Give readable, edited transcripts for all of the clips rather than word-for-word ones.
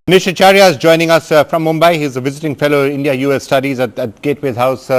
Nish Acharya is joining us from Mumbai. He's a visiting fellow India-U.S. Studies at Gateway House.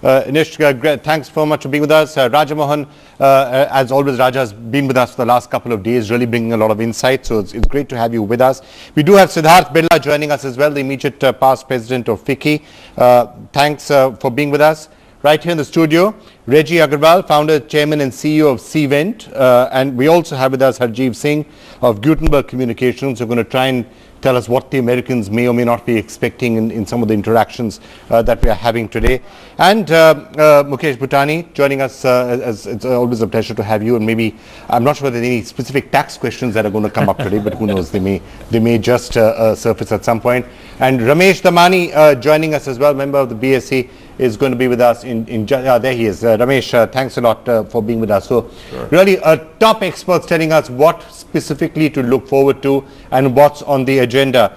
Nish, thanks so much for being with us. Raja Mohan, as always, Raja has been with us for the last couple of days, really bringing a lot of insight. So it's great to have you with us. We do have Siddharth Birla joining us as well, the immediate past president of FICCI. Thanks for being with us. Right here in the studio, Reggie Agarwal, founder, chairman and CEO of Cvent. And we also have with us Harjeev Singh of Gutenberg Communications. We're going to try and tell us what the Americans may or may not be expecting in some of the interactions that we are having today. And Mukesh Bhutani joining us. As it's always a pleasure to have you. And maybe, I'm not sure there's any specific tax questions that are going to come up today, but who knows, they may just surface at some point. And Ramesh Damani joining us as well, member of the BSc, is going to be with us there he is. Ramesh, thanks a lot for being with us. So really top experts telling us what specifically to look forward to and what's on the agenda.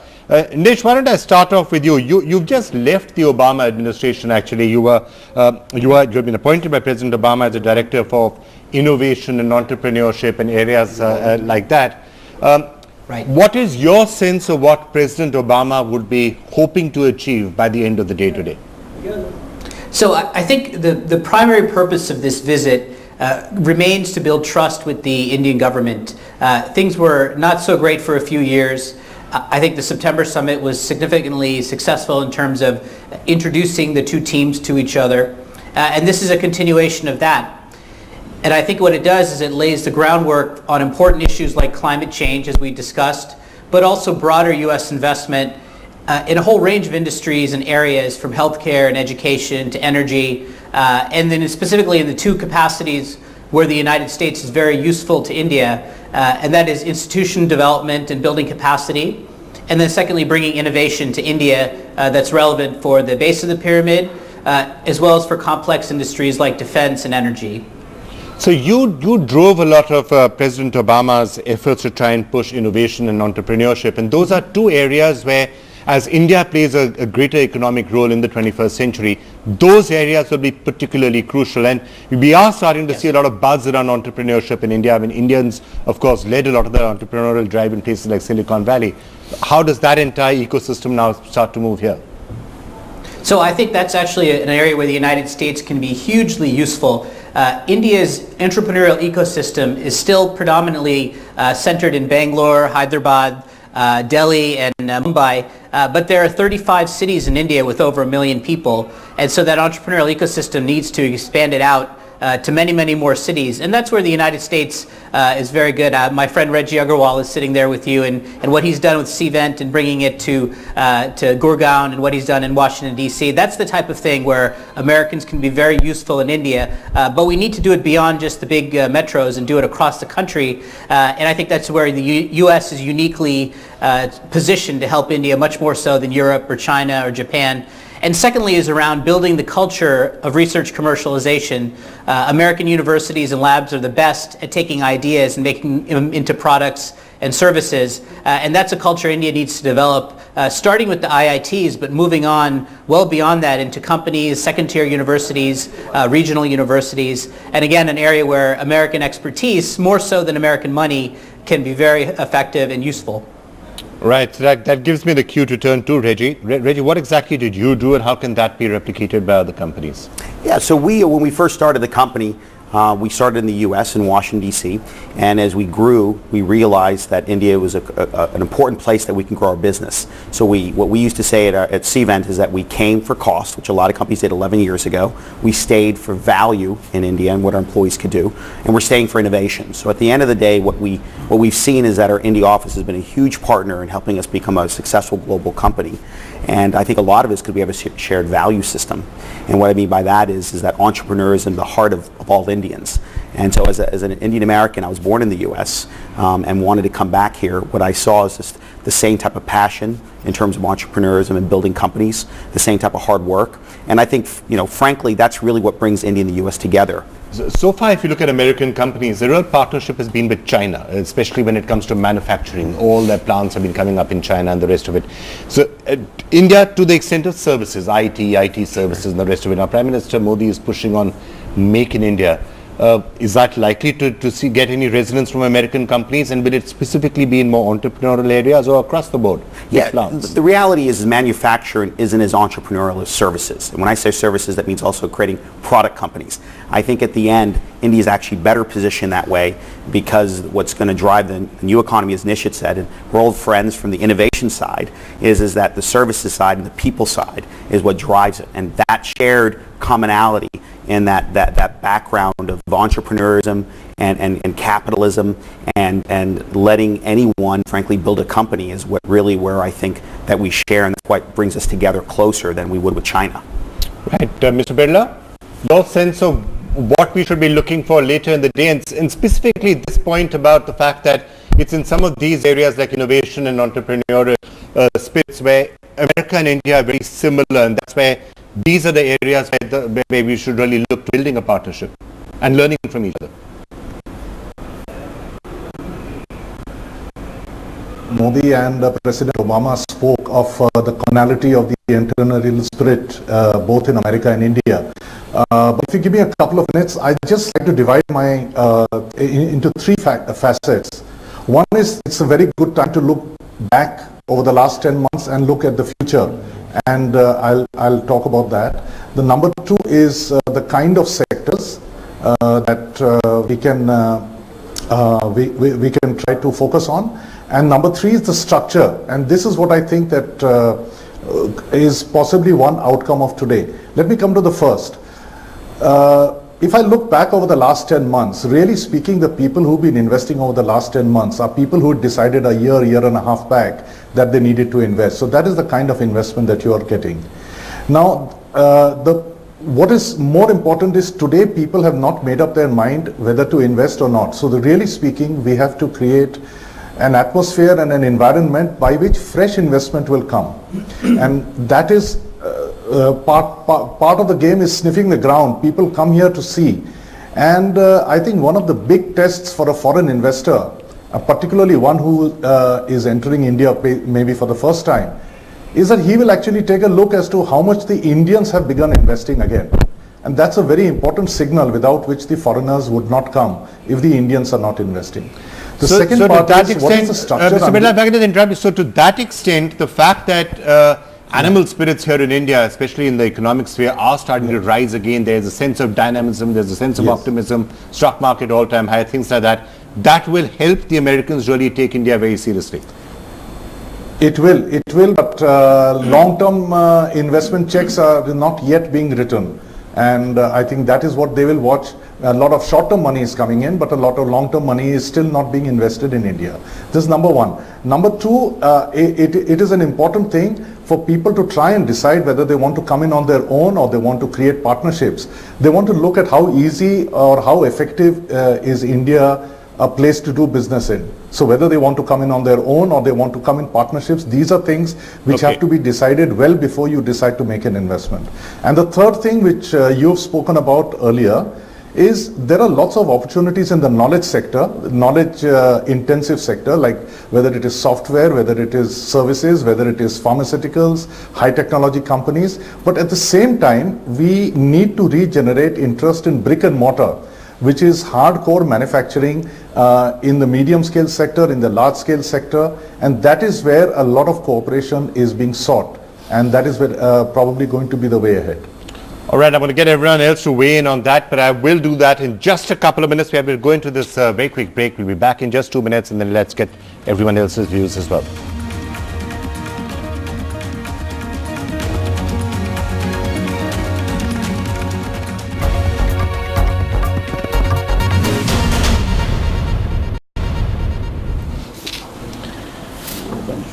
Nish, why don't I start off with you? You've just left the Obama administration. Actually, you've been appointed by President Obama as a director for innovation and entrepreneurship and areas like that. Right. What is your sense of what President Obama would be hoping to achieve by the end of the day today? So I think the primary purpose of this visit remains to build trust with the Indian government. Things were not so great for a few years. I think the September summit was significantly successful in terms of introducing the two teams to each other. And this is a continuation of that. And I think what it does is it lays the groundwork on important issues like climate change, as we discussed, but also broader U.S. investment in a whole range of industries and areas, from healthcare and education to energy, and then specifically in the two capacities where the United States is very useful to India, and that is institution development and building capacity, and then secondly bringing innovation to India that's relevant for the base of the pyramid, as well as for complex industries like defense and energy. So you drove a lot of President Obama's efforts to try and push innovation and entrepreneurship, and those are two areas where, as India plays a greater economic role in the 21st century, those areas will be particularly crucial. And we are starting to see a lot of buzz around entrepreneurship in India. I mean, Indians, of course, led a lot of the entrepreneurial drive in places like Silicon Valley. How does that entire ecosystem now start to move here? So I think that's actually an area where the United States can be hugely useful. India's entrepreneurial ecosystem is still predominantly centered in Bangalore, Hyderabad, Delhi and Mumbai, but there are 35 cities in India with over 1 million people, and so that entrepreneurial ecosystem needs to expand it out to many, many more cities, and that's where the United States is very good. My friend Reggie Agarwal is sitting there with you, and what he's done with Cvent and bringing it to Gurgaon, and what he's done in Washington, D.C. That's the type of thing where Americans can be very useful in India, but we need to do it beyond just the big metros and do it across the country, and I think that's where the U.S. is uniquely positioned to help India, much more so than Europe or China or Japan. And secondly is around building the culture of research commercialization. American universities and labs are the best at taking ideas and making them into products and services. And that's a culture India needs to develop, starting with the IITs, but moving on well beyond that into companies, second-tier universities, regional universities, and again, an area where American expertise, more so than American money, can be very effective and useful. Right, so that gives me the cue to turn to Reggie. Reggie, what exactly did you do, and how can that be replicated by other companies? Yeah, so when we first started the company, we started in the U.S. in Washington, D.C., and as we grew, we realized that India was an important place that we can grow our business. So what we used to say at Cvent is that we came for cost, which a lot of companies did 11 years ago. We stayed for value in India and what our employees could do, and we're staying for innovation. So at the end of the day, what we've seen is that our India office has been a huge partner in helping us become a successful global company. And I think a lot of it is because we have a shared value system. And what I mean by that is that entrepreneurs in the heart of all Indians. And so as an Indian American, I was born in the U.S. And wanted to come back here. What I saw is just the same type of passion in terms of entrepreneurism and building companies, the same type of hard work. And I think, frankly, that's really what brings India and the U.S. together. So far, if you look at American companies, the real partnership has been with China, especially when it comes to manufacturing. All their plants have been coming up in China and the rest of it. So India, to the extent of services, IT services and the rest of it. Now, Prime Minister Modi is pushing on Make in India. Is that likely to get any resonance from American companies, and will it specifically be in more entrepreneurial areas or across the board? Yeah, the reality is manufacturing isn't as entrepreneurial as services. And when I say services, that means also creating product companies. I think at the end, India is actually better positioned that way, because what's going to drive the new economy, as Nish had said, and we're old friends from the innovation side, is that the services side and the people side is what drives it. And that shared commonality and that background of entrepreneurism and capitalism and letting anyone, frankly, build a company is where I think that we share, and that's what brings us together closer than we would with China. Right. Mr. Birla, your sense of what we should be looking for later in the day, and specifically this point about the fact that it's in some of these areas like innovation and entrepreneurial spirits where America and India are very similar, and that's where these are the areas where we should really look to building a partnership and learning from each other. Modi and President Obama spoke of the commonality of the entrepreneurial spirit both in America and India. But if you give me a couple of minutes, I'd just like to divide my into three facets. One is, it's a very good time to look back over the last 10 months and look at the future, and I'll talk about that. The number two is the kind of sectors that we can try to focus on, and number three is the structure, and this is what I think that is possibly one outcome of today. Let me come to the first. If I look back over the last 10 months, really speaking, the people who've been investing over the last 10 months are people who decided a year and a half back that they needed to invest. So that is the kind of investment that you are getting. Now, what is more important is today people have not made up their mind whether to invest or not. So really speaking, we have to create an atmosphere and an environment by which fresh investment will come. And that is part of the game is sniffing the ground. People come here to see. And I think one of the big tests for a foreign investor, particularly one who is entering India maybe for the first time, is that he will actually take a look as to how much the Indians have begun investing again. And that's a very important signal without which the foreigners would not come if the Indians are not investing. The second part is, what is the structure? Mr. Birla, if I can interrupt you. So to that extent, the fact that animal spirits here in India, especially in the economic sphere, are starting to rise again. There's a sense of dynamism, there's a sense of optimism, stock market all-time high, things like that. That will help the Americans really take India very seriously. It will, but long-term investment checks are not yet being written. And I think that is what they will watch. A lot of short-term money is coming in, but a lot of long-term money is still not being invested in India. This is number one. Number two, it is an important thing for people to try and decide whether they want to come in on their own or they want to create partnerships. They want to look at how easy or how effective is India a place to do business in. So whether they want to come in on their own or they want to come in partnerships, these are things which have to be decided well before you decide to make an investment. And the third thing which you've spoken about earlier is there are lots of opportunities in the knowledge sector, knowledge intensive sector, like whether it is software, whether it is services, whether it is pharmaceuticals, high technology companies. But at the same time, we need to regenerate interest in brick and mortar, which is hardcore manufacturing in the medium scale sector, in the large scale sector, and that is where a lot of cooperation is being sought, and that is where, probably going to be the way ahead. All right, I'm going to get everyone else to weigh in on that, but I will do that in just a couple of minutes. We will go into this very quick break. We'll be back in just 2 minutes, and then let's get everyone else's views as well.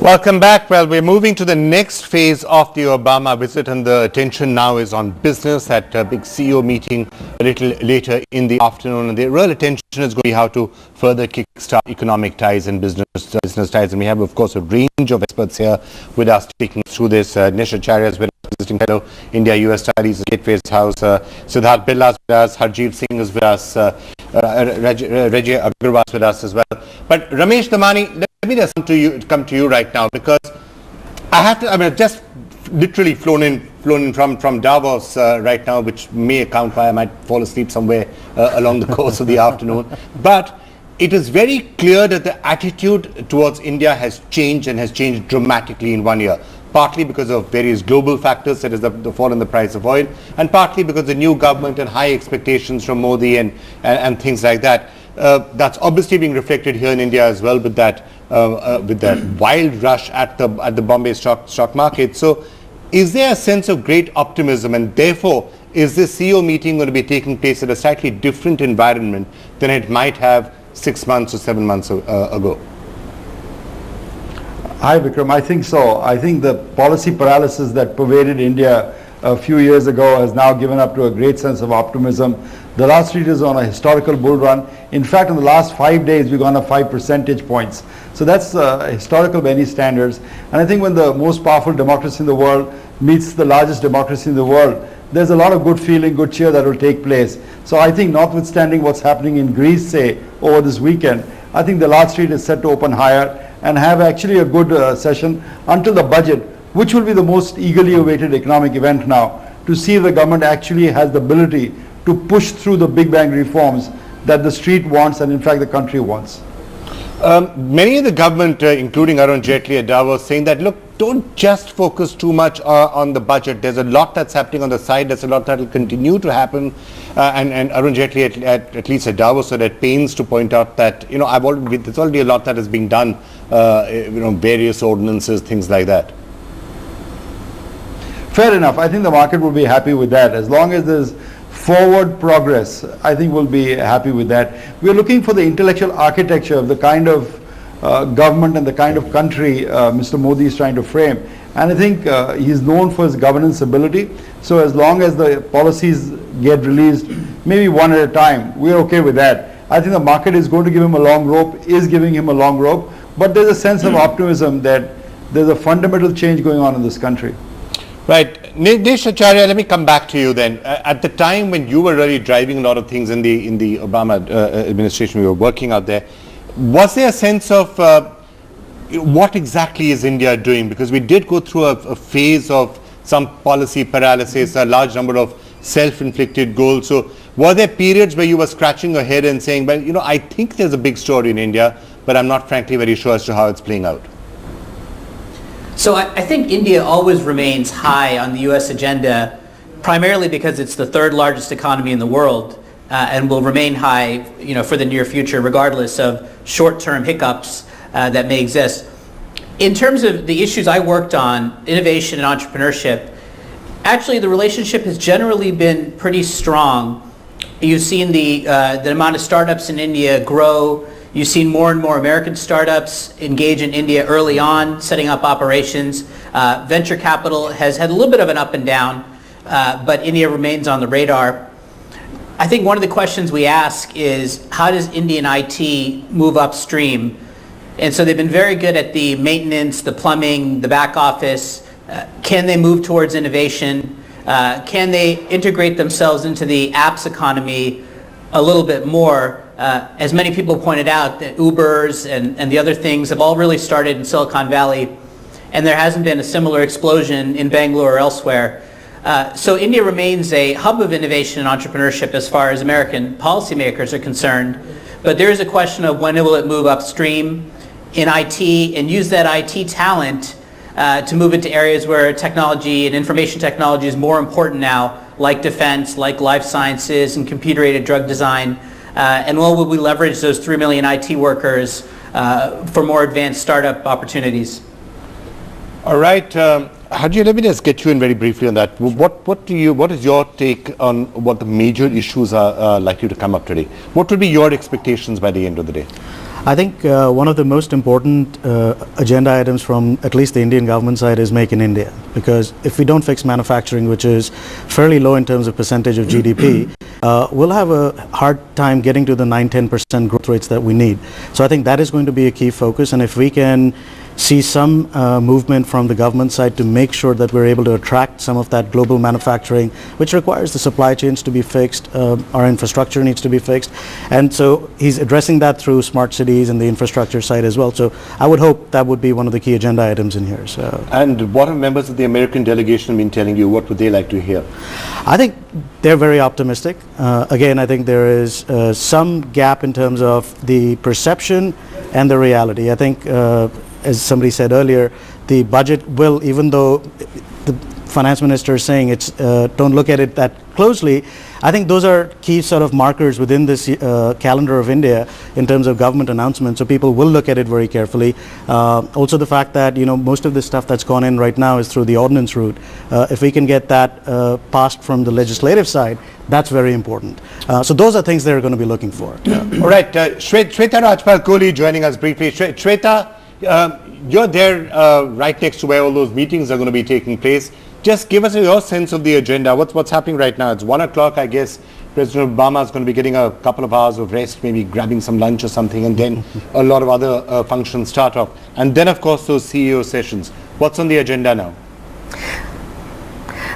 Welcome back. Well, we're moving to the next phase of the Obama visit, and the attention now is on business. That big CEO meeting a little later in the afternoon, and the real attention is going to be how to further kickstart economic ties and business ties. And we have, of course, a range of experts here with us taking us through this. Nish Acharya is with us, visiting fellow, India-U.S. Studies, Gateway's House. Siddharth Birla is with us. Harjeet Singh is with us. Reggie Agarwal is with us as well. But Ramesh Damani, let me just come to you right now, because I have to, just literally flown in from Davos right now, which may account why I might fall asleep somewhere along the course of the afternoon. But it is very clear that the attitude towards India has changed and has changed dramatically in 1 year. Partly because of various global factors, such as the fall in the price of oil, and partly because the new government and high expectations from Modi and things like that. That's obviously being reflected here in India as well with that wild rush at the Bombay stock market. So is there a sense of great optimism, and therefore is this CEO meeting going to be taking place at a slightly different environment than it might have 6 months or 7 months ago? Hi Vikram, I think so. I think the policy paralysis that pervaded India a few years ago has now given up to a great sense of optimism. The last street is on a historical bull run. In fact, in the last 5 days, we've gone up 5 percentage points. So that's historical by any standards. And I think when the most powerful democracy in the world meets the largest democracy in the world, there's a lot of good feeling, good cheer that will take place. So I think notwithstanding what's happening in Greece, say, over this weekend, I think the last street is set to open higher and have actually a good session until the budget, which will be the most eagerly awaited economic event now, to see if the government actually has the ability to push through the big bang reforms that the street wants and in fact the country wants. Many in the government, including Arun Jaitley at Davos, saying that, look, don't just focus too much on the budget. There's a lot that's happening on the side. There's a lot that will continue to happen. And Arun Jaitley, at least at Davos, are at pains to point out that, there's already a lot that is being done, various ordinances, things like that. Fair enough. I think the market will be happy with that. As long as there's forward progress, I think we'll be happy with that. We're looking for the intellectual architecture of the kind of government and the kind of country Mr. Modi is trying to frame. And I think he's known for his governance ability. So as long as the policies get released, maybe one at a time, we're okay with that. I think the market is going to give him a long rope, is giving him a long rope. But there's a sense of optimism that there's a fundamental change going on in this country. Right. Nish Acharya, let me come back to you then. At the time when you were really driving a lot of things in the Obama administration, we were working out there, was there a sense of what exactly is India doing? Because we did go through a phase of some policy paralysis, a large number of self-inflicted goals. So were there periods where you were scratching your head and saying, well, I think there's a big story in India, but I'm not frankly very sure as to how it's playing out? So I think India always remains high on the U.S. agenda, primarily because it's the third largest economy in the world, and will remain high, for the near future, regardless of short-term hiccups that may exist. In terms of the issues I worked on, innovation and entrepreneurship, actually the relationship has generally been pretty strong. You've seen the amount of startups in India grow. You've seen more and more American startups engage in India early on, setting up operations. Venture capital has had a little bit of an up and down, but India remains on the radar. I think one of the questions we ask is, how does Indian IT move upstream? And so they've been very good at the maintenance, the plumbing, the back office. Can they move towards innovation? Can they integrate themselves into the apps economy a little bit more? As many people pointed out, the Ubers and the other things have all really started in Silicon Valley, and there hasn't been a similar explosion in Bangalore or elsewhere. So India remains a hub of innovation and entrepreneurship as far as American policymakers are concerned, but there is a question of when will it move upstream in IT and use that IT talent to move into areas where technology and information technology is more important now, like defense, like life sciences and computer-aided drug design. And will we leverage those 3 million IT workers for more advanced startup opportunities? All right. Hajji, let me just get you in very briefly on that. What is your take on what the major issues are likely to come up today? What would be your expectations by the end of the day? I think one of the most important agenda items from at least the Indian government side is Make in India, because if we don't fix manufacturing, which is fairly low in terms of percentage of GDP, we'll have a hard time getting to the 9-10% growth rates that we need. So I think that is going to be a key focus, and if we can see some movement from the government side to make sure that we're able to attract some of that global manufacturing, which requires the supply chains to be fixed, our infrastructure needs to be fixed, and so he's addressing that through smart cities and the infrastructure side as well. So I would hope that would be one of the key agenda items in here. So. And what have members of the American delegation been telling you? What would they like to hear? I think they're very optimistic. Again, I think there is some gap in terms of the perception and the reality. I think, as somebody said earlier, the budget will, even though the finance minister is saying it's don't look at it that closely, I think those are key sort of markers within this calendar of India in terms of government announcements, so people will look at it very carefully. Also the fact that, you know, most of the stuff that's gone in right now is through the ordinance route. If we can get that passed from the legislative side, that's very important. So those are things they're going to be looking for. All right, Shweta Rajpal Kohli joining us briefly. Shweta, you're there right next to where all those meetings are going to be taking place. Just give us your sense of the agenda. What's happening right now? It's 1 o'clock, I guess. President Obama is going to be getting a couple of hours of rest, maybe grabbing some lunch or something, and then a lot of other functions start off. And then, of course, those CEO sessions. What's on the agenda now?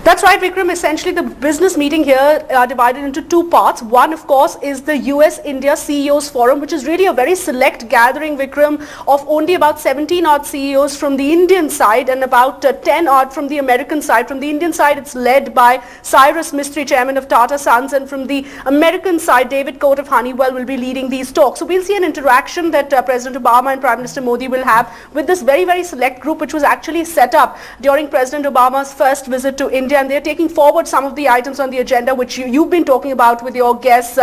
That's right, Vikram. Essentially, the business meeting here are divided into two parts. One, of course, is the U.S. India CEOs Forum, which is really a very select gathering, Vikram, of only about 17 odd CEOs from the Indian side and about 10 odd from the American side. From the Indian side, it's led by Cyrus Mistry, chairman of Tata Sons, and from the American side, David Coate of Honeywell will be leading these talks. So we'll see an interaction that President Obama and Prime Minister Modi will have with this very, very select group, which was actually set up during President Obama's first visit to India. And they're taking forward some of the items on the agenda which you've been talking about with your guests,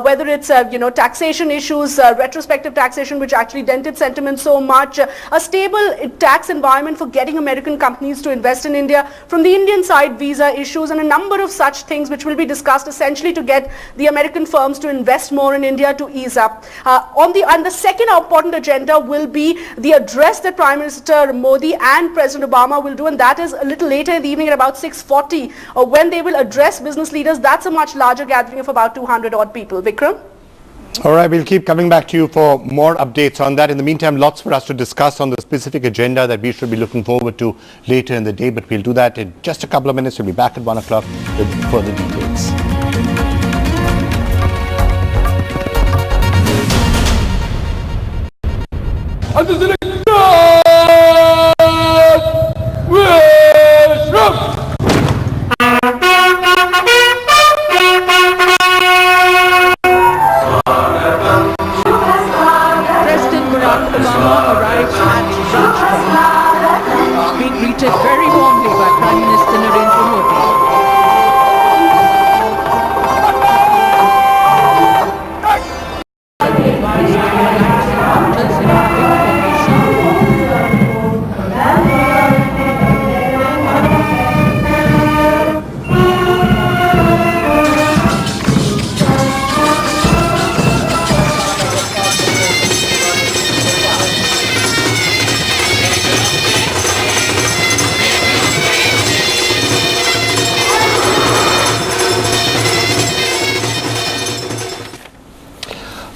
whether it's taxation issues, retrospective taxation, which actually dented sentiment so much, a stable tax environment for getting American companies to invest in India. From the Indian side, visa issues and a number of such things which will be discussed essentially to get the American firms to invest more in India to ease up. And the second important agenda will be the address that Prime Minister Modi and President Obama will do, and that is a little later in the evening at about 6:40 when they will address business leaders. That's a much larger gathering of about 200 odd people. Vikram? All right, we'll keep coming back to you for more updates on that. In the meantime, lots for us to discuss on the specific agenda that we should be looking forward to later in the day, but we'll do that in just a couple of minutes. We'll be back at 1 o'clock with further details. Very warmly by Prime Minister Narendra Modi.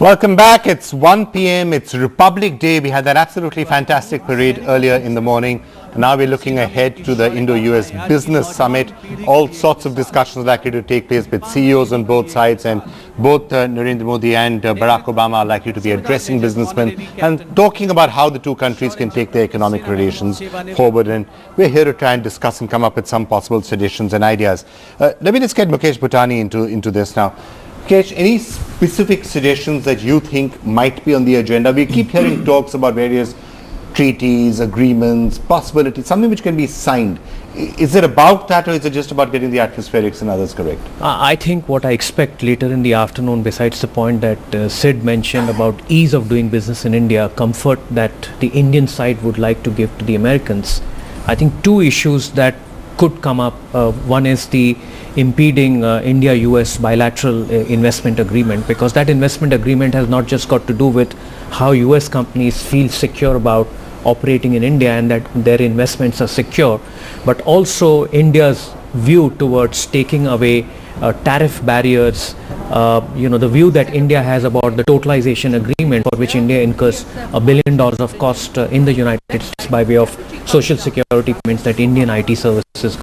Welcome back. It's 1 p.m. It's Republic Day. We had that absolutely fantastic parade earlier in the morning. And now we're looking ahead to the Indo-U.S. Business Summit. All sorts of discussions likely to take place with CEOs on both sides, and both Narendra Modi and Barack Obama are likely to be addressing businessmen and talking about how the two countries can take their economic relations forward. And we're here to try and discuss and come up with some possible suggestions and ideas. Let me just get Mukesh Bhutani into this now. Mukesh, any specific suggestions that you think might be on the agenda? We keep hearing talks about various treaties, agreements, possibilities, something which can be signed. Is it about that, or is it just about getting the atmospherics and others correct? I think what I expect later in the afternoon, besides the point that Sid mentioned about ease of doing business in India, comfort that the Indian side would like to give to the Americans, I think two issues that could come up. One is the impeding India-U.S. bilateral investment agreement, because that investment agreement has not just got to do with how U.S. companies feel secure about operating in India and that their investments are secure, but also India's view towards taking away tariff barriers, the view that India has about the totalization agreement for which India incurs $1 billion of cost in the United States by way of social security payments that Indian IT services.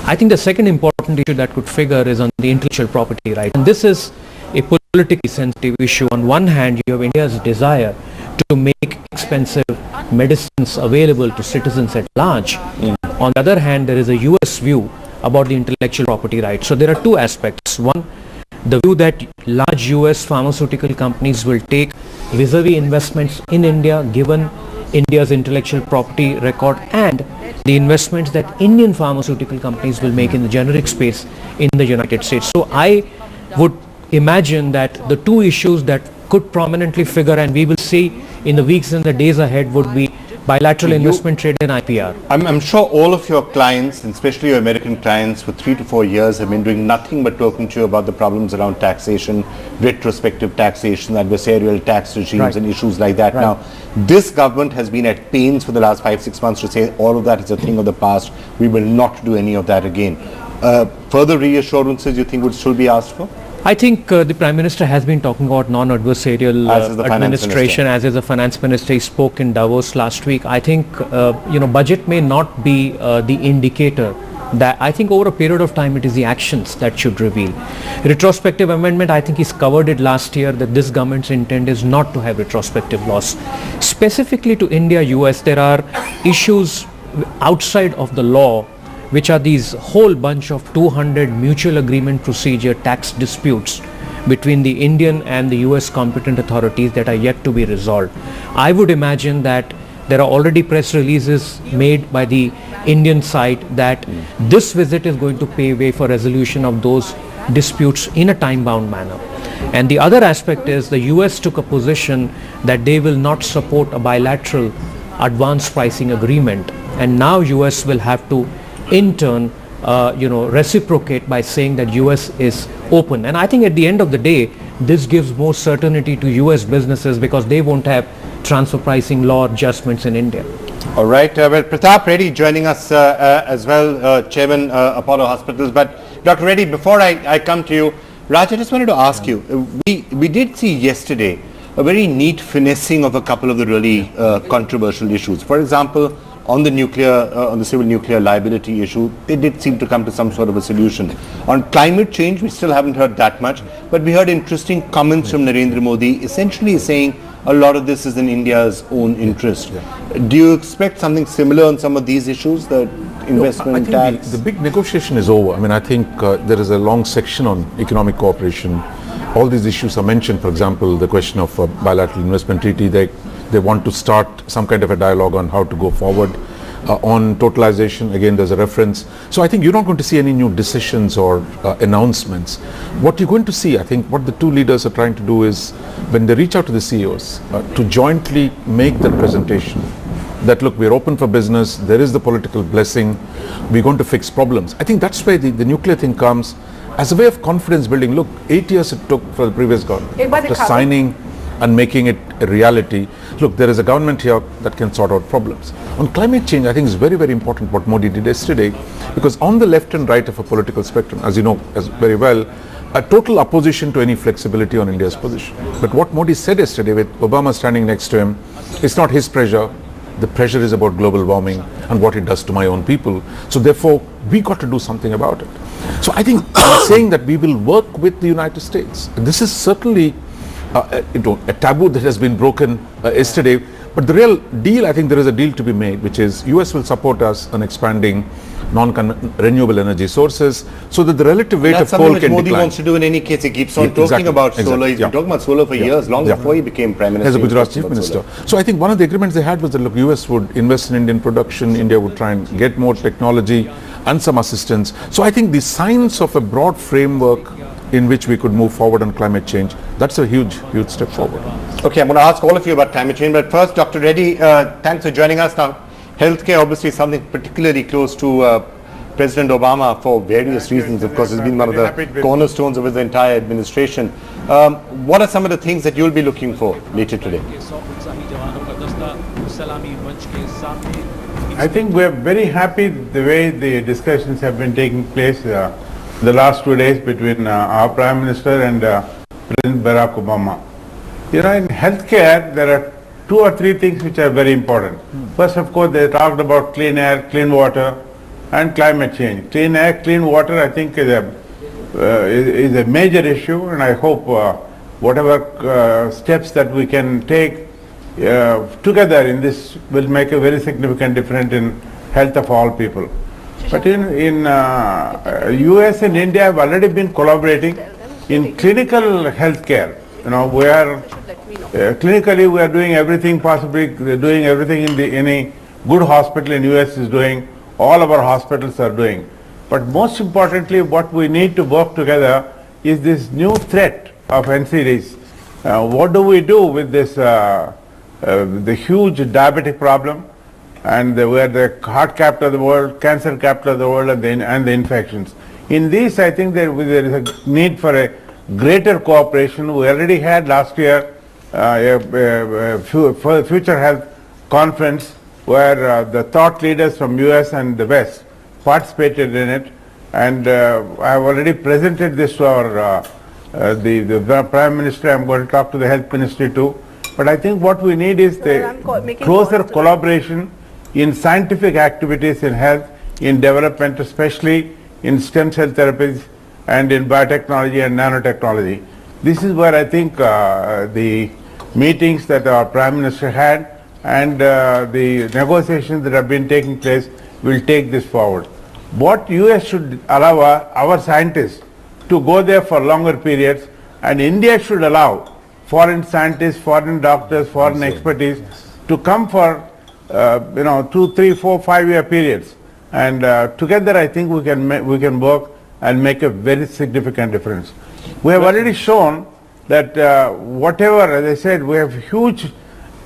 I think the second important issue that could figure is on the intellectual property right. And this is a politically sensitive issue. On one hand, you have India's desire to make expensive medicines available to citizens at large. On the other hand, there is a US view about the intellectual property rights. So there are two aspects. One, the view that large US pharmaceutical companies will take vis-a-vis investments in India given India's intellectual property record, and the investments that Indian pharmaceutical companies will make in the generic space in the United States. So I would imagine that the two issues that could prominently figure, and we will see in the weeks and the days ahead, would be bilateral investment trade and IPR. I'm sure all of your clients, and especially your American clients, for 3 to 4 years have been doing nothing but talking to you about the problems around taxation, retrospective taxation, adversarial tax regimes, and issues like that. Now, this government has been at pains for the last 5-6 months to say all of that is a thing of the past. We will not do any of that again. Further reassurances you think would still be asked for? I think the Prime Minister has been talking about non-adversarial administration, as is the Finance Minister. He spoke in Davos last week. I think, budget may not be the indicator. That I think over a period of time it is the actions that should reveal. Retrospective amendment, I think he's covered it last year that this government's intent is not to have retrospective laws. Specifically to India-US, there are issues outside of the law, which are these whole bunch of 200 mutual agreement procedure tax disputes between the Indian and the US competent authorities that are yet to be resolved. I would imagine that there are already press releases made by the Indian side that this visit is going to pave way for resolution of those disputes in a time-bound manner. And the other aspect is the US took a position that they will not support a bilateral advance pricing agreement, and now US will have to in turn reciprocate by saying that US is open. And I think at the end of the day, this gives more certainty to US businesses because they won't have transfer pricing law adjustments in India. All right. Well, Pratap Reddy joining us as well, Chairman Apollo Hospitals. But Dr. Reddy, before I come to you, Raj, I just wanted to ask you, we did see yesterday a very neat finessing of a couple of the really controversial issues. For example, on the civil nuclear liability issue, they did seem to come to some sort of a solution. On climate change, we still haven't heard that much, but we heard interesting comments from Narendra Modi, essentially saying a lot of this is in India's own interest. Do you expect something similar on some of these issues, the investment tax? The big negotiation is over. I mean, I think there is a long section on economic cooperation. All these issues are mentioned. For example, the question of bilateral investment treaty. They want to start some kind of a dialogue on how to go forward. On totalization, again, there's a reference. So I think you're not going to see any new decisions or announcements. What you're going to see, I think, what the two leaders are trying to do is, when they reach out to the CEOs, to jointly make that presentation that, look, we're open for business, there is the political blessing, we're going to fix problems. I think that's where the nuclear thing comes as a way of confidence building. Look, 8 years it took for the previous government after signing and making it a reality. Look, there is a government here that can sort out problems. On climate change, I think it's very, very important what Modi did yesterday, because on the left and right of a political spectrum, as you know very well, a total opposition to any flexibility on India's position. But what Modi said yesterday, with Obama standing next to him, it's not his pressure. The pressure is about global warming and what it does to my own people. So therefore, we got to do something about it. So I think saying that we will work with the United States, this is certainly a taboo that has been broken yesterday. But the real deal, I think there is a deal to be made, which is US will support us on expanding non-renewable energy sources so that the relative weight of coal can decline. That's something which Modi wants to do in any case. He keeps on talking about solar. He's been talking about solar for years, long before he became Prime Minister. As a Gujarat Chief Minister. So I think one of the agreements they had was that, look, US would invest in Indian production, India would try and get more technology and some assistance. So I think the signs of a broad framework in which we could move forward on climate change, that's a huge, huge step forward. Okay, I'm going to ask all of you about climate change, but first, Dr. Reddy, thanks for joining us. Now, healthcare obviously is something particularly close to President Obama for various reasons. Of course, it's been one of the cornerstones of his entire administration. What are some of the things that you'll be looking for later today? I think we're very happy the way the discussions have been taking place. the last 2 days between our Prime Minister and President Barack Obama. You know, in healthcare, there are 2 or 3 things which are very important. First, of course, they talked about clean air, clean water, and climate change. Clean air, clean water, I think is a major issue, and I hope whatever steps that we can take together in this will make a very significant difference in health of all people. But in U.S. and India have already been collaborating in clinical health care. You know, we are clinically we are doing everything possibly, doing everything in any good hospital in U.S. is doing, all of our hospitals are doing. But most importantly, what we need to work together is this new threat of NCDs. What do we do with this, the huge diabetic problem, and we're the heart capital of the world, cancer capital of the world, and the infections. In this, I think there is a need for a greater cooperation. We already had last year a Future Health Conference where the thought leaders from U.S. and the West participated in it, and I have already presented this to our the Prime Minister. I'm going to talk to the Health Ministry too. But I think what we need is the closer collaboration in scientific activities in health, in development, especially in stem cell therapies and in biotechnology and nanotechnology. This is where I think the meetings that our Prime Minister had and the negotiations that have been taking place will take this forward. What U.S. should allow our scientists to go there for longer periods, and India should allow foreign scientists, foreign doctors, foreign expertise to come for 2, 3, 4, 5-year periods, and together I think we can work and make a very significant difference. We have already shown that whatever, as I said, we have huge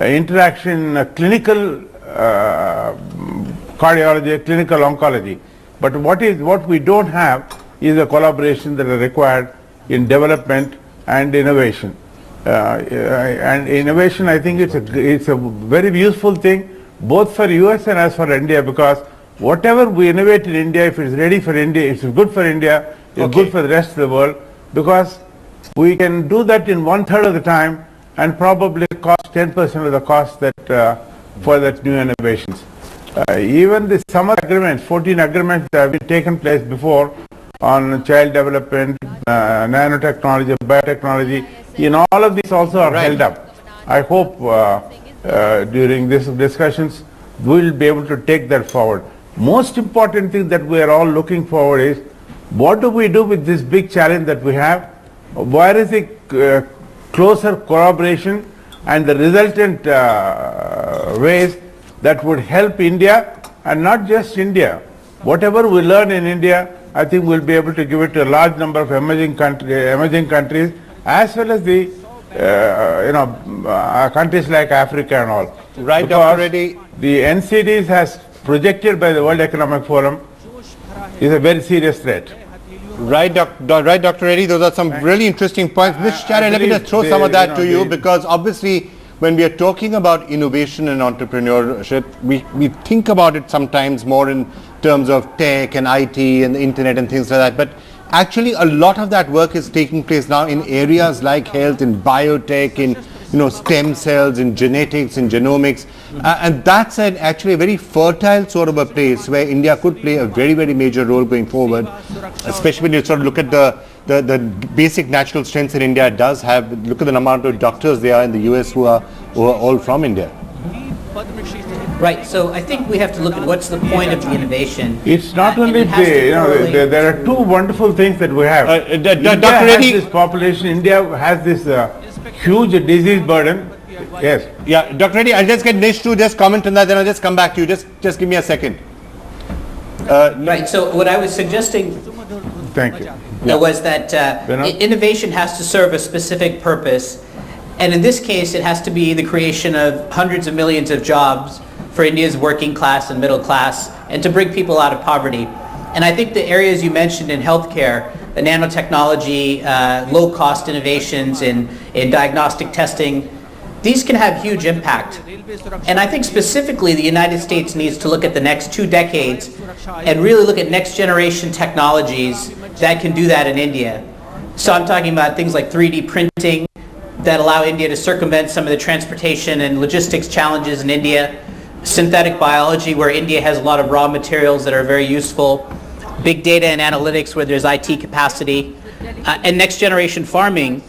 interaction in clinical cardiology, clinical oncology, but what we don't have is the collaboration that are required in development and innovation. And innovation, I think it's a very useful thing both for US and as for India, because whatever we innovate in India, if it's ready for India, if it's good for India, it's good for the rest of the world, because we can do that in 1/3 of the time and probably cost 10% of the cost that for that new innovations. Even the summer agreements, 14 agreements that have been taken place before on child development, nanotechnology, biotechnology, in all of these also are held up. I hope during these discussions we will be able to take that forward. Most important thing that we are all looking forward is, what do we do with this big challenge that we have? Where is the closer collaboration and the resultant ways that would help India, and not just India. Whatever we learn in India, I think we'll be able to give it to a large number of emerging countries, as well as the countries like Africa and all. Right, because Dr. Reddy. The NCDs as projected by the World Economic Forum is a very serious threat. Right, Dr. Reddy, those are some really interesting points. Nish Acharya, let me just throw some of that to you, because obviously when we are talking about innovation and entrepreneurship, we think about it sometimes more in terms of tech and IT and the internet and things like that. But actually a lot of that work is taking place now in areas like health, in biotech, in stem cells, in genetics, in genomics, and that's actually a very fertile sort of a place where India could play a very, very major role going forward, especially when you sort of look at the basic natural strengths that India does have. Look at the amount of doctors there are in the US who are all from India. Right, so I think we have to look at what's the point of the innovation. It's not only there are two wonderful things that we have. India has this population, India has this huge disease burden. Yes. Yeah, Dr. Reddy, I'll just get Nish to just comment on that, then I'll just come back to you. Just give me a second. Right, so what I was suggesting Thank you. was that innovation has to serve a specific purpose, and in this case it has to be the creation of hundreds of millions of jobs for India's working class and middle class, and to bring people out of poverty. And I think the areas you mentioned in healthcare, the nanotechnology, low-cost innovations in diagnostic testing, these can have huge impact. And I think specifically the United States needs to look at the next 2 decades and really look at next generation technologies that can do that in India. So I'm talking about things like 3D printing that allow India to circumvent some of the transportation and logistics challenges in India, synthetic biology where India has a lot of raw materials that are very useful, big data and analytics where there's IT capacity, and next generation farming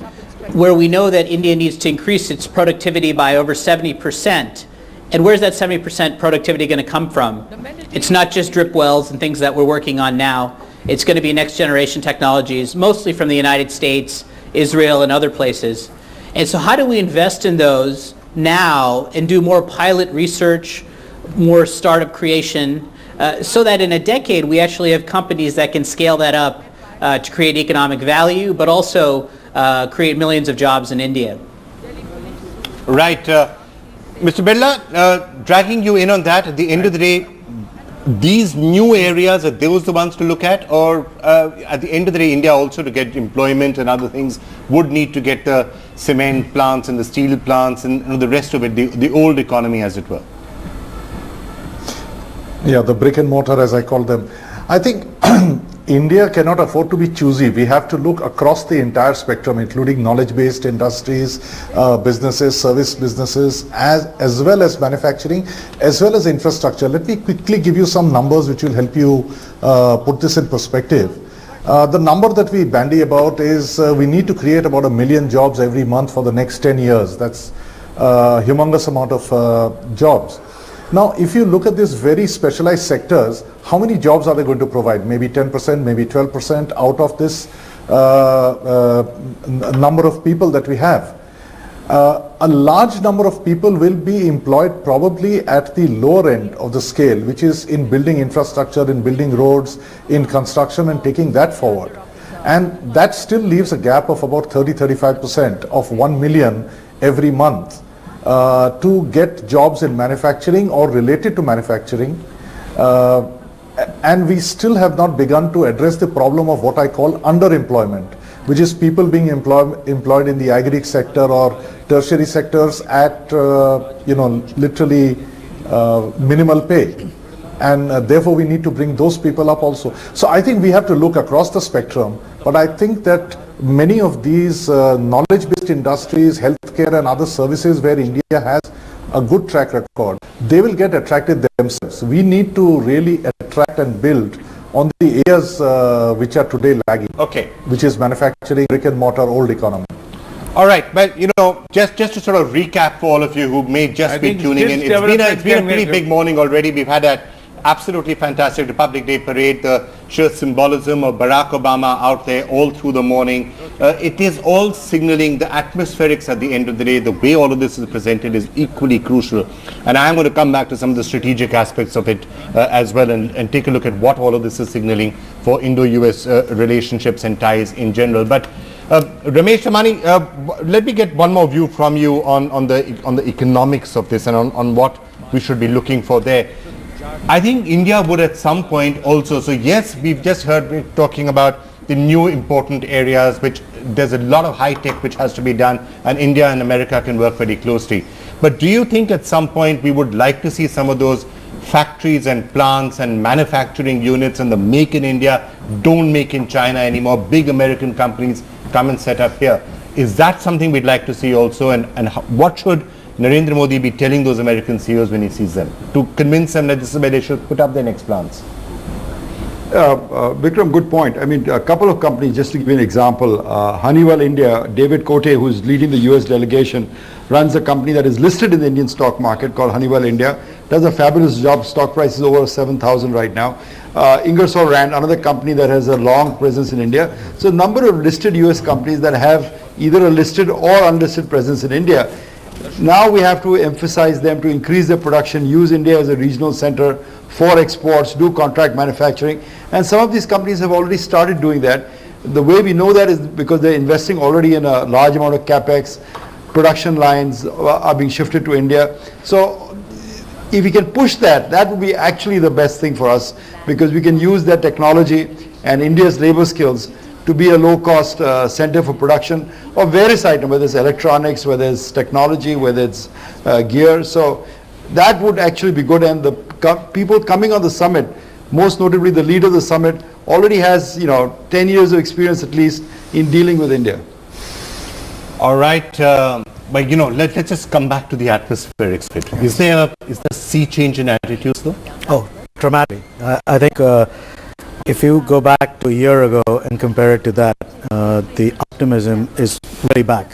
where we know that India needs to increase its productivity by over 70%. And where's that 70% productivity going to come from? It's not just drip wells and things that we're working on now. It's going to be next generation technologies, mostly from the United States, Israel, and other places. And so how do we invest in those now and do more pilot research, more startup creation, so that in a decade we actually have companies that can scale that up to create economic value, but also create millions of jobs in India? Right. Mr. Birla, dragging you in on that, at the end of the day, these new areas, are those the ones to look at, or at the end of the day, India also to get employment and other things would need to get the cement plants and the steel plants and the rest of it, the old economy as it were? Yeah, the brick and mortar as I call them. I think India cannot afford to be choosy. We have to look across the entire spectrum, including knowledge-based industries, businesses, service businesses, as well as manufacturing, as well as infrastructure. Let me quickly give you some numbers which will help you put this in perspective. The number that we bandy about is we need to create about 1 million jobs every month for the next 10 years. That's a humongous amount of jobs. Now, if you look at these very specialized sectors, how many jobs are they going to provide? Maybe 10%, maybe 12% out of this number of people that we have. A large number of people will be employed probably at the lower end of the scale, which is in building infrastructure, in building roads, in construction, and taking that forward. And that still leaves a gap of about 30-35% of 1 million every month. To get jobs in manufacturing or related to manufacturing, and we still have not begun to address the problem of what I call underemployment, which is people being employed in the agri sector or tertiary sectors at literally minimal pay, and therefore we need to bring those people up also. So I think we have to look across the spectrum, but I think that many of these knowledge-based industries, healthcare and other services where India has a good track record, they will get attracted themselves. We need to really attract and build on the areas which are today lagging, which is manufacturing, brick and mortar, old economy. All right, but just to sort of recap for all of you who may just be tuning in, it's been a pretty big morning already. We've had that absolutely fantastic Republic Day parade, the sheer symbolism of Barack Obama out there all through the morning. It is all signaling the atmospherics at the end of the day. The way all of this is presented is equally crucial. And I'm going to come back to some of the strategic aspects of it as well and take a look at what all of this is signaling for Indo-US relationships and ties in general. But Ramesh Tamani, let me get one more view from you on the economics of this and on what we should be looking for there. I think India would at some point also, so yes, we've just heard me talking about the new important areas, which there's a lot of high tech which has to be done, and India and America can work very closely. But do you think at some point we would like to see some of those factories and plants and manufacturing units and the make in India, don't make in China anymore, big American companies come and set up here? Is that something we'd like to see also, and what should Narendra Modi be telling those American CEOs when he sees them to convince them that this is where they should put up their next plants? Vikram, good point. I mean, a couple of companies, just to give you an example, Honeywell India, David Kote, who's leading the US delegation, runs a company that is listed in the Indian stock market called Honeywell India, does a fabulous job. Stock price is over 7,000 right now. Ingersoll Rand, another company that has a long presence in India. So a number of listed US companies that have either a listed or unlisted presence in India. Now we have to emphasize them to increase their production, use India as a regional center for exports, do contract manufacturing, and some of these companies have already started doing that. The way we know that is because they're investing already in a large amount of capex, production lines are being shifted to India. So if we can push that, that would be actually the best thing for us, because we can use that technology and India's labor skills to be a low-cost center for production of various items, whether it's electronics, whether it's technology, whether it's gear. So that would actually be good. And the people coming on the summit, most notably the leader of the summit, already has, 10 years of experience at least in dealing with India. All right, but let's just come back to the atmospheric split. Is there a sea change in attitudes though? Oh, dramatically. I think if you go back to a year ago and compare it to that, the optimism is very back.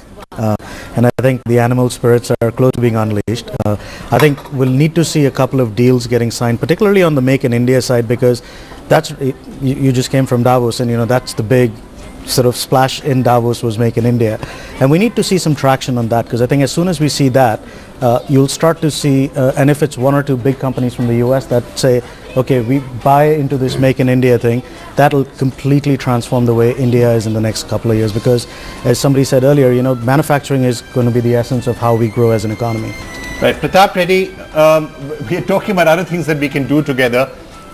And I think the animal spirits are close to being unleashed. I think we'll need to see a couple of deals getting signed, particularly on the Make in India side, because that's, you just came from Davos, and that's the big sort of splash in Davos was Make in India. And we need to see some traction on that, because I think as soon as we see that, you'll start to see, and if it's one or two big companies from the US that say, okay, we buy into this Make in India thing, that'll completely transform the way India is in the next couple of years, because as somebody said earlier, manufacturing is going to be the essence of how we grow as an economy. Right, Pratap Reddy, we are talking about other things that we can do together.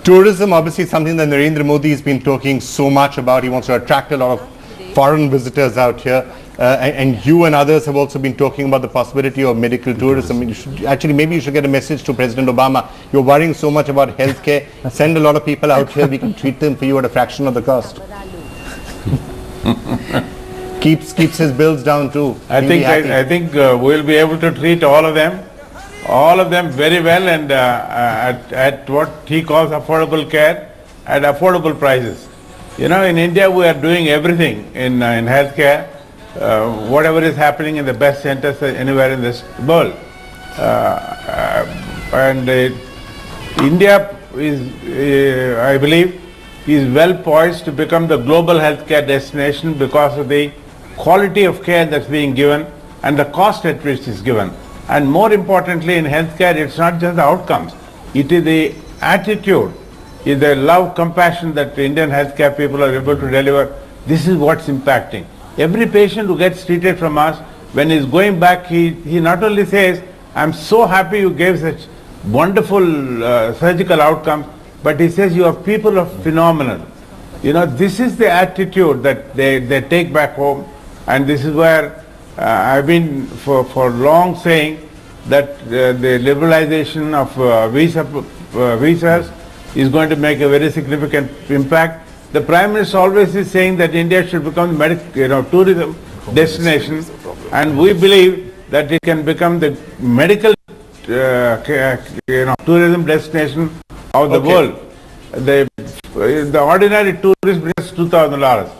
Tourism, obviously, is something that Narendra Modi has been talking so much about. He wants to attract a lot of foreign visitors out here. And you and others have also been talking about the possibility of medical tourism. Maybe you should get a message to President Obama. You're worrying so much about healthcare. Send a lot of people out here. We can treat them for you at a fraction of the cost. keeps his bills down too. I think we'll be able to treat all of them very well, and at what he calls affordable care at affordable prices. In India we are doing everything in healthcare. Whatever is happening in the best centers anywhere in this world. India is, I believe, is well poised to become the global healthcare destination because of the quality of care that's being given and the cost at which it's given. And more importantly, in healthcare, it's not just the outcomes. It is the attitude, is the love, compassion that the Indian healthcare people are able to deliver. This is what's impacting. Every patient who gets treated from us, when he's going back, he not only says, I'm so happy you gave such wonderful surgical outcomes, but he says, your people are phenomenal. This is the attitude that they take back home, and this is where I've been for long saying that the liberalization of visas is going to make a very significant impact. The Prime Minister always is saying that India should become the tourism destination, and we believe that it can become the medical tourism destination of the world. The ordinary tourist brings us $2,000,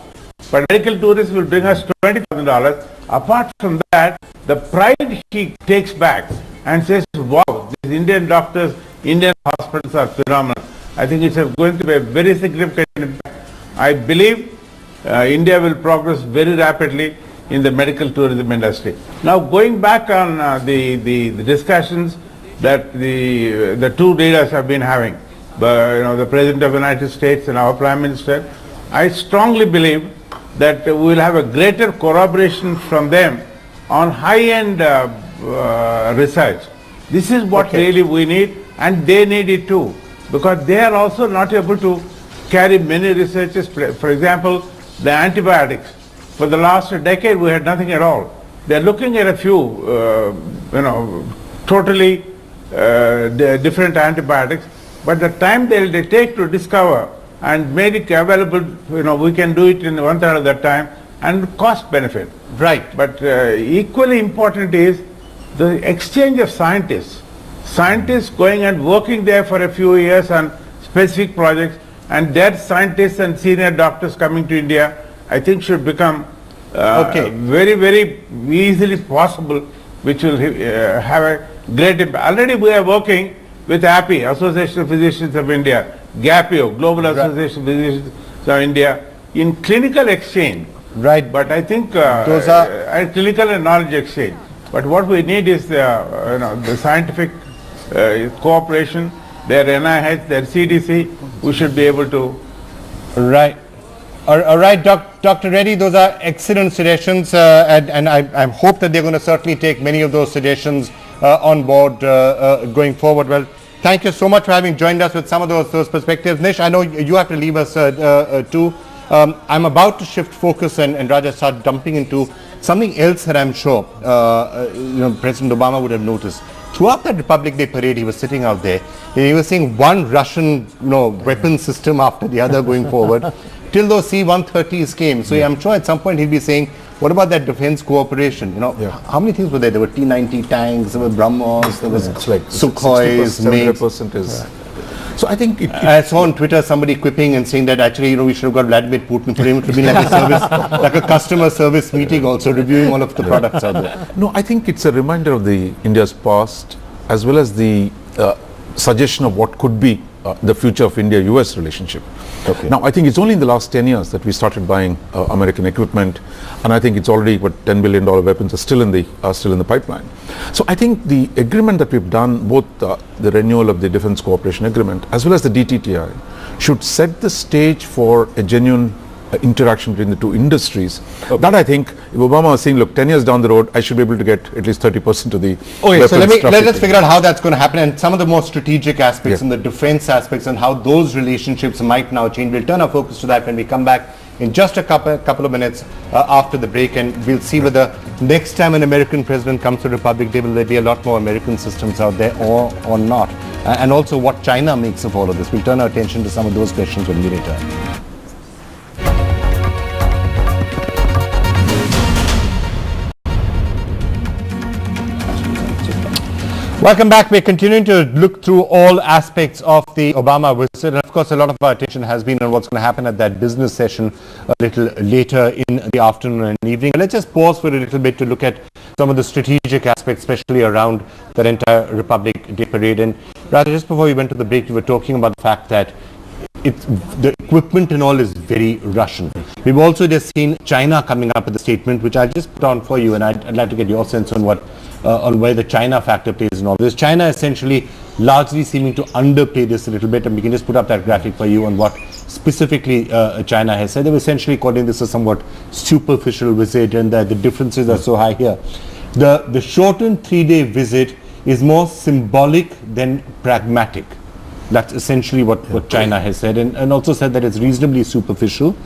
but medical tourist will bring us $20,000. Apart from that, the pride he takes back and says, wow, these Indian doctors, Indian hospitals are phenomenal. I think it's going to be a very significant impact. I believe India will progress very rapidly in the medical tourism industry. Now, going back on the discussions that the two leaders have been having, the President of the United States and our Prime Minister, I strongly believe that we will have a greater collaboration from them on high-end research. This is what really we need, and they need it too, because they are also not able to carry many researches. For example, the antibiotics. For the last decade, we had nothing at all. They're looking at a few, totally different antibiotics, but the time they take to discover and make it available, we can do it in 1/3 of that time, and cost benefit. Right. But equally important is the exchange of scientists. Scientists going and working there for a few years on specific projects, and that scientists and senior doctors coming to India, I think should become very, very easily possible, which will have a great impact. Already we are working with API, Association of Physicians of India, GAPIO, Global Association of Physicians of India, in clinical exchange. Right. But I think those are clinical and knowledge exchange. But what we need is the scientific cooperation, their NIH, their CDC. We should be able to. Right. All right, Dr. Reddy, those are excellent suggestions, and I hope that they're going to certainly take many of those suggestions on board going forward. Well, thank you so much for having joined us with some of those perspectives. Nish, I know you have to leave us too. I'm about to shift focus and Raja start dumping into something else that I'm sure President Obama would have noticed. throughout that Republic Day parade, he was sitting out there. He was saying one Russian, weapon system after the other going forward, till those C-130s came. So I'm sure at some point he'll be saying, what about that defense cooperation? How many things were there? There were T-90 tanks, there were BrahMos, there was Sukhois, 70% is. So I think I saw on Twitter somebody quipping and saying that actually, we should have got Vladimir Putin for him to be like a service, like a customer service meeting, also reviewing all of the products out there. No, I think it's a reminder of India's past, as well as the suggestion of what could be the future of India-U.S. relationship. Okay. Now, I think it's only in the last 10 years that we started buying American equipment, and I think it's already $10 billion weapons are still in the pipeline. So I think the agreement that we've done, both the renewal of the Defence Cooperation Agreement as well as the DTTI, should set the stage for a genuine interaction between the two industries. That I think, if Obama was saying, look, 10 years down the road, I should be able to get at least 30% of the Okay, so let's figure out how that's going to happen and some of the more strategic aspects and the defense aspects and how those relationships might now change. We'll turn our focus to that when we come back in just a couple of minutes after the break, and we'll see whether next time an American president comes to Republic Day, will there be a lot more American systems out there or not? And also what China makes of all of this. We'll turn our attention to some of those questions when we return. Welcome back. We're continuing to look through all aspects of the Obama visit. And of course, a lot of our attention has been on what's going to happen at that business session a little later in the afternoon and evening. Let's just pause for a little bit to look at some of the strategic aspects, especially around that entire Republic Day parade. And rather, just before we went to the break, we were talking about the fact that the equipment and all is very Russian. We've also just seen China coming up with a statement, which I'll just put on for you, and I'd like to get your sense on on where the China factor plays in all this. China essentially largely seeming to underplay this a little bit, and we can just put up that graphic for you on what specifically China has said. They were essentially calling this a somewhat superficial visit, and that the differences are so high here. The shortened 3-day visit is more symbolic than pragmatic. That's essentially what China has said, and also said that it's reasonably superficial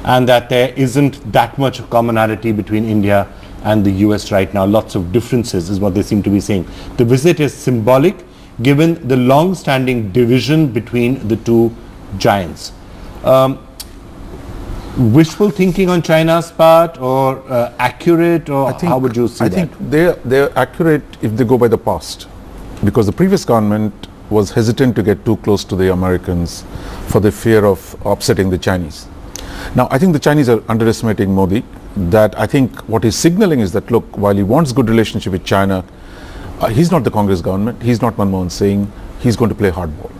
and that there isn't that much commonality between India and the US right now. Lots of differences is what they seem to be saying. The visit is symbolic given the long-standing division between the two giants. Wishful thinking on China's part, or accurate, or how would you see that? I think they're accurate if they go by the past, because the previous government was hesitant to get too close to the Americans for the fear of upsetting the Chinese. Now, I think the Chinese are underestimating Modi. That I think what he's signaling is that, look, while he wants good relationship with China, he's not the Congress government, he's not Manmohan Singh, he's going to play hardball.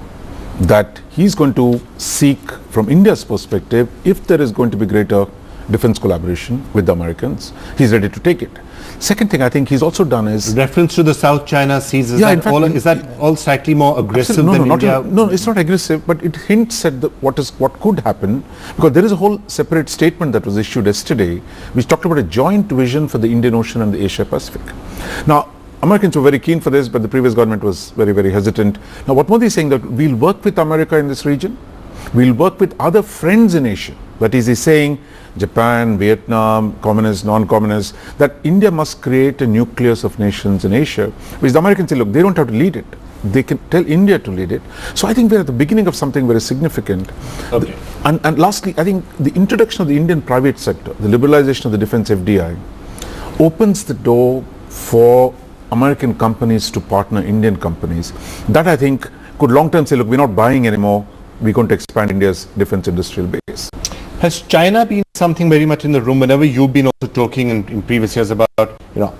That he's going to seek, from India's perspective, if there is going to be greater defense collaboration with the Americans, he's ready to take it. Second thing I think he's also done is reference to the South China Seas. Is that all slightly more aggressive than India? No, it's not aggressive, but it hints at what could happen, because there is a whole separate statement that was issued yesterday which talked about a joint vision for the Indian Ocean and the Asia Pacific. Now, Americans were very keen for this, but the previous government was very, very hesitant. Now, what Modi is saying, that we'll work with America in this region, we'll work with other friends in Asia. That is, he's saying Japan, Vietnam, communists, non-communists, that India must create a nucleus of nations in Asia, which the Americans say, look, they don't have to lead it. They can tell India to lead it. So I think we're at the beginning of something very significant. Okay. And lastly, I think the introduction of the Indian private sector, the liberalization of the defense FDI, opens the door for American companies to partner Indian companies. That I think could long-term say, look, we're not buying anymore, we're going to expand India's defense industrial base. Has China been something very much in the room whenever you've been also talking in previous years about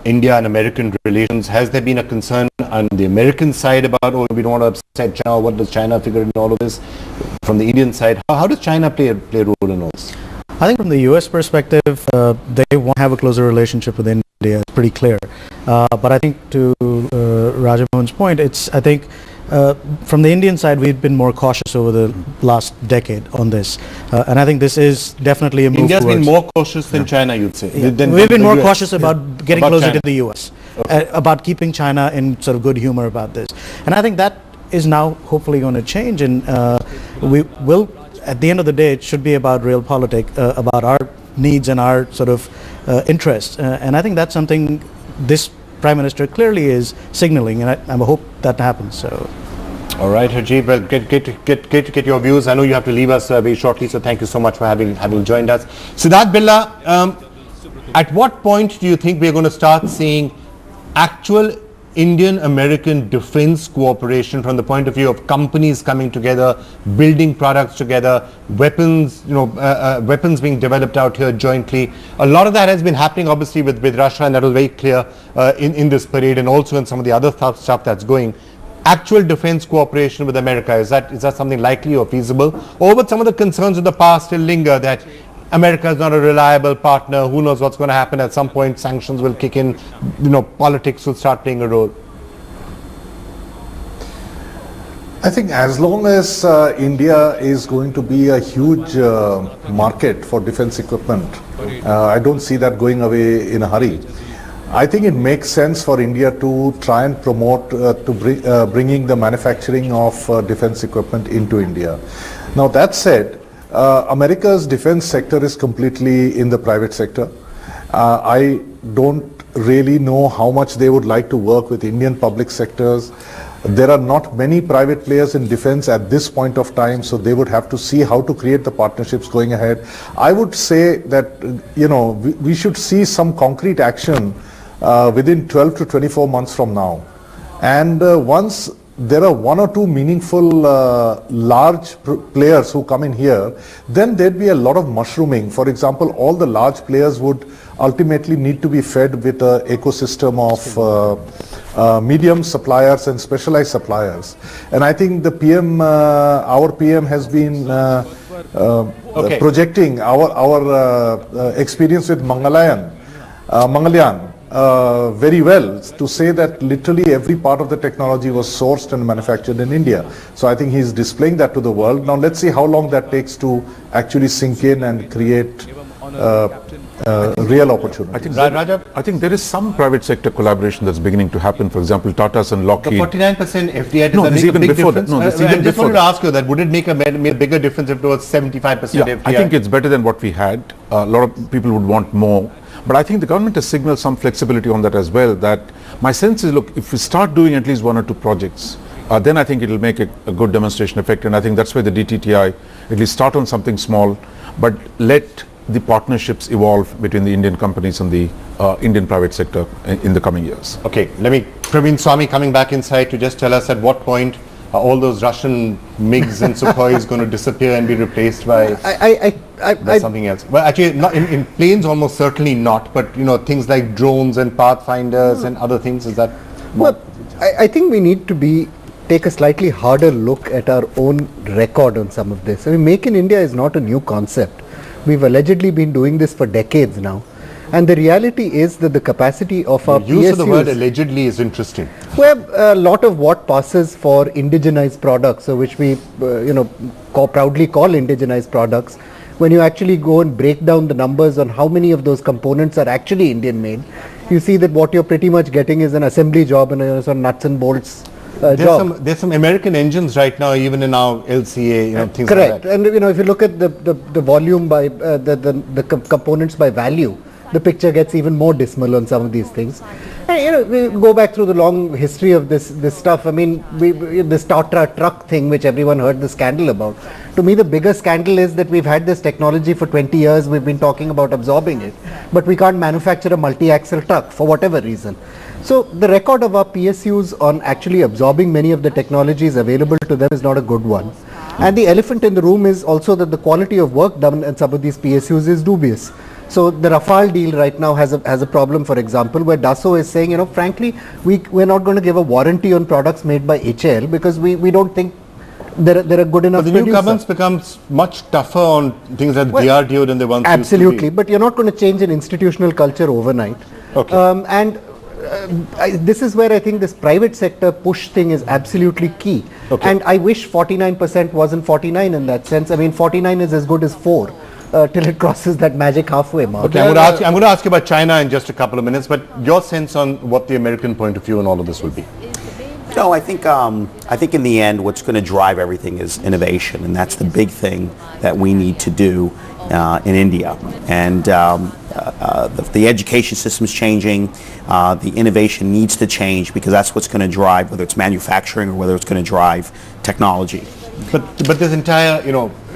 India and American relations? Has there been a concern on the American side about, oh, we don't want to upset China, what does China figure in all of this? From the Indian side, how does China play a role in all this? I think from the US perspective, they want to have a closer relationship with India. It's pretty clear. But I think to Rajamohan's point, I think from the Indian side, we've been more cautious over the last decade on this. And I think this is definitely a move India's been more cautious than China, you'd say. Yeah. We've been more cautious about getting closer to the US, about keeping China in sort of good humor about this. And I think that is now hopefully going to change. And we will, at the end of the day, it should be about realpolitik, about our needs and our sort of interests. And I think that's something this Prime Minister clearly is signaling, and I hope that happens. So. All right, Harjeet, well, great to get your views. I know you have to leave us very shortly, so thank you so much for having joined us. Siddharth Birla, at what point do you think we're going to start seeing actual Indian-American defense cooperation from the point of view of companies coming together, building products together, weapons, weapons being developed out here jointly? A lot of that has been happening obviously with Russia, and that was very clear in this parade, and also in some of the other stuff that's going. Actual defense cooperation with America, is that something likely or feasible? Or would some of the concerns of the past still linger that America is not a reliable partner, who knows what's going to happen at some point, sanctions will kick in, politics will start playing a role? I think as long as India is going to be a huge market for defense equipment, I don't see that going away in a hurry. I think it makes sense for India to try and promote bringing the manufacturing of defense equipment into India. Now that said, America's defense sector is completely in the private sector. I don't really know how much they would like to work with Indian public sectors. There are not many private players in defense at this point of time, so they would have to see how to create the partnerships going ahead. I would say that, we should see some concrete action within 12 to 24 months from now. And once there are one or two meaningful large players who come in here, then there'd be a lot of mushrooming. For example, all the large players would ultimately need to be fed with an ecosystem of medium suppliers and specialized suppliers. And I think the PM, our PM has been projecting our experience with Mangalyaan very well, to say that literally every part of the technology was sourced and manufactured in India. So I think he's displaying that to the world. Now let's see how long that takes to actually sink in and create real opportunity. I think there is some private sector collaboration that's beginning to happen. For example, Tata's and Lockheed. The 49% FDI, no, this even before that. No, this even I just wanted to ask you that, would it make a bigger difference if it was 75% FDI? I think it's better than what we had. A lot of people would want more. But I think the government has signaled some flexibility on that as well. That my sense is, look, if we start doing at least one or two projects, then I think it will make a good demonstration effect. And I think that's why the DTTI, at least start on something small, but let the partnerships evolve between the Indian companies and the Indian private sector in the coming years. Okay, Praveen Swami coming back inside to just tell us at what point all those Russian MiGs and Sukhois going to disappear and be replaced by something else. Well, actually, not in planes, almost certainly not. But things like drones and pathfinders and other things. Is that? Well, I think we need to take a slightly harder look at our own record on some of this. I mean, Make in India is not a new concept. We've allegedly been doing this for decades now. And the reality is that the capacity of our PSUs... The use of the word allegedly is interesting. Well, a lot of what passes for indigenized products, so which we proudly call indigenized products, when you actually go and break down the numbers on how many of those components are actually Indian made, you see that what you're pretty much getting is an assembly job and a sort of nuts and bolts job. There's some American engines right now, even in our LCA, things correct. like that. And if you look at the volume by the components by value, the picture gets even more dismal on some of these things. And, we go back through the long history of this stuff. I mean, this Tata truck thing, which everyone heard the scandal about. To me, the bigger scandal is that we've had this technology for 20 years. We've been talking about absorbing it, but we can't manufacture a multi-axle truck for whatever reason. So the record of our PSUs on actually absorbing many of the technologies available to them is not a good one. And the elephant in the room is also that the quality of work done in some of these PSUs is dubious. So the Rafale deal right now has a problem, for example, where Dassault is saying, frankly, we're not going to give a warranty on products made by HAL because we don't think they're a good enough But the new governments becomes much tougher on things like DRDO than they once absolutely, used to be. But you're not going to change an institutional culture overnight. Okay. This is where I think this private sector push thing is absolutely key. Okay. And I wish 49% wasn't 49 in that sense. I mean, 49 is as good as 4. Till it crosses that magic halfway mark. Okay, I'm going to ask you about China in just a couple of minutes, but your sense on what the American point of view on all of this will be? No, I think in the end, what's going to drive everything is innovation, and that's the big thing that we need to do in India. And the education system is changing. The innovation needs to change because that's what's going to drive, whether it's manufacturing or whether it's going to drive technology. But this entire,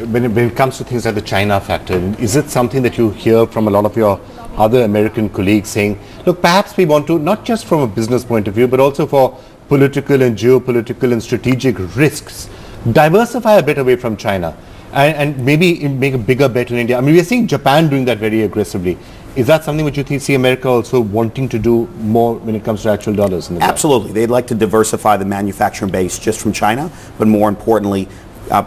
when it comes to things like the China factor, is it something that you hear from a lot of your other American colleagues saying, look, perhaps we want to, not just from a business point of view, but also for political and geopolitical and strategic risks, diversify a bit away from China and maybe make a bigger bet in India? I mean, we're seeing Japan doing that very aggressively. Is that something which you see America also wanting to do more when it comes to actual dollars? Absolutely. They'd like to diversify the manufacturing base just from China, but more importantly,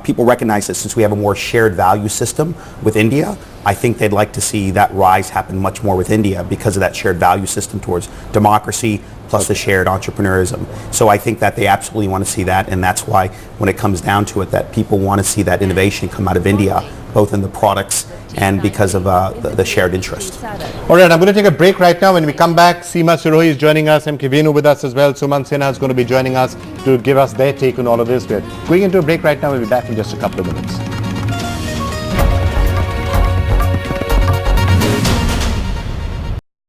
people recognize that since we have a more shared value system with India, I think they'd like to see that rise happen much more with India because of that shared value system towards democracy plus the shared entrepreneurism. So I think that they absolutely want to see that, and that's why when it comes down to it, that people want to see that innovation come out of India, both in the products and because of the shared interest. All right, I'm going to take a break right now. When we come back, Seema Sirohi is joining us, M.K. Venu with us as well. Suman Sinha is going to be joining us to give us their take on all of this. We're going into a break right now. We'll be back in just a couple of minutes.